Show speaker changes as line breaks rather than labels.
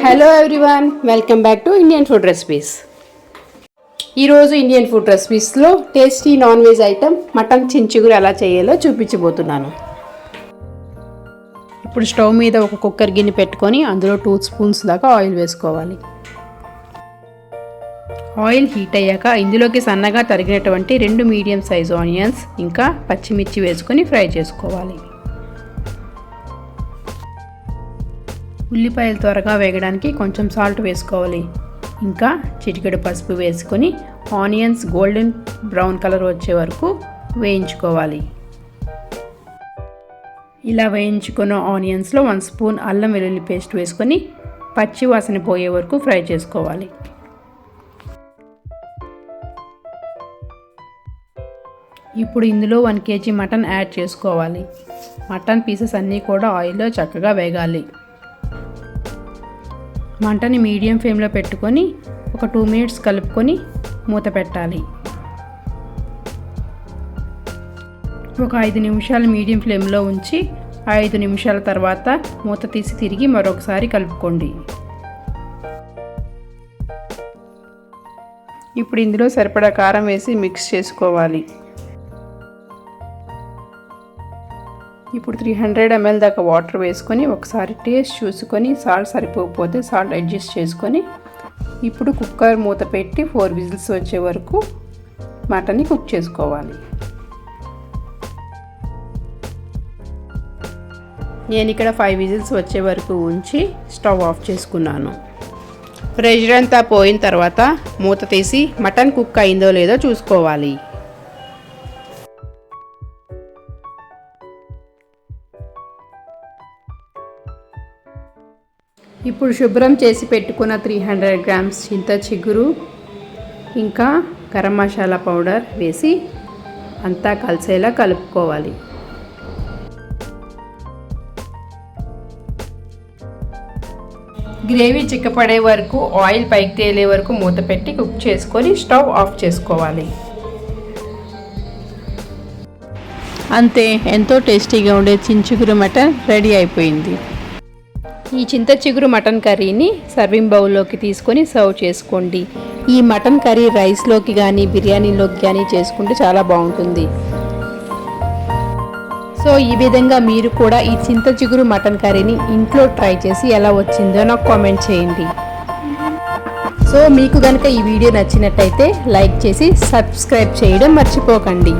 Hello everyone, welcome back to Indian food recipes. ఈరోజు Indian food రెసిపీస్లో tasty non veg item mutton చించుగురు ఎలా చేయాలో చూపించబోతున్నాను. ఇప్పుడు స్టవ్ మీద ఒక కుక్కర్ గిన్నె పెట్టుకొని అందులో 2 స్పూన్స్ దాకా ఆయిల్ వేసుకోవాలి. ఆయిల్ హీట్ అయ్యాక ఇందులోకి సన్నగా తరిగినటువంటి 2 మీడియం సైజు ఆనియన్స్ ఇంకా పచ్చిమిర్చి వేసుకొని ఫ్రై చేసుకోవాలి. ఉల్లిపాయలు త్వరగా వేగడానికి కొంచెం సాల్ట్ వేసుకోవాలి. ఇంకా చిటికెడు పసుపు వేసుకొని ఆనియన్స్ గోల్డెన్ బ్రౌన్ కలర్ వచ్చే వరకు వేయించుకోవాలి. ఇలా వేయించుకున్న ఆనియన్స్లో 1 స్పూన్ అల్లం వెల్లుల్లి పేస్ట్ వేసుకొని పచ్చి వాసన పోయే వరకు ఫ్రై చేసుకోవాలి. ఇప్పుడు ఇందులో 1 kg మటన్ యాడ్ చేసుకోవాలి. మటన్ పీసెస్ అన్నీ కూడా ఆయిల్లో చక్కగా వేగాలి. మంటని మీడియం ఫ్లేమ్లో పెట్టుకొని ఒక 2 మినిట్స్ కలుపుకొని మూత పెట్టాలి. ఒక 5 నిమిషాలు మీడియం ఫ్లేమ్లో ఉంచి 5 నిమిషాల తర్వాత మూత తీసి తిరిగి మరొకసారి కలుపుకోండి. ఇప్పుడు ఇందులో సరిపడా కారం వేసి మిక్స్ చేసుకోవాలి. ఇప్పుడు 300 ml దాకా వాటర్ వేసుకొని ఒకసారి టేస్ట్ చూసుకొని సాల్ట్ సరిపోకపోతే సాల్ట్ అడ్జస్ట్ చేసుకొని ఇప్పుడు కుక్కర్ మూత పెట్టి 4 విజిల్స్ వచ్చే వరకు మటన్ని కుక్ చేసుకోవాలి. నేను ఇక్కడ 5 విజిల్స్ వచ్చే వరకు ఉంచి స్టవ్ ఆఫ్ చేసుకున్నాను. ప్రెషర్ అంతా పోయిన తర్వాత మూత తీసి మటన్ కుక్ అయిందో లేదో చూసుకోవాలి. ఇప్పుడు శుభ్రం చేసి పెట్టుకున్న 300 grams చింత చిగురు ఇంకా గరం మసాలా పౌడర్ వేసి అంతా కలిసేలా కలుపుకోవాలి. గ్రేవీ చిక్కపడే వరకు ఆయిల్ పైకి తేలే వరకు మూత పెట్టి కుక్ చేసుకొని స్టవ్ ఆఫ్ చేసుకోవాలి. అంతే, ఎంతో టేస్టీగా ఉండే చించుగురు మటన్ రెడీ అయిపోయింది. ఈ చింత చిగురు మటన్ కర్రీని సర్వింగ్ బౌల్లోకి తీసుకొని సర్వ్ చేసుకోండి. ఈ మటన్ కర్రీ రైస్లోకి కానీ బిర్యానీలోకి కానీ చేసుకుంటే చాలా బాగుంటుంది. సో ఈ విధంగా మీరు కూడా ఈ చింత చిగురు మటన్ కర్రీని ఇంట్లో ట్రై చేసి ఎలా వచ్చిందో నాకు కామెంట్ చేయండి. సో మీకు కనుక ఈ వీడియో నచ్చినట్టయితే లైక్ చేసి సబ్స్క్రైబ్ చేయడం మర్చిపోకండి.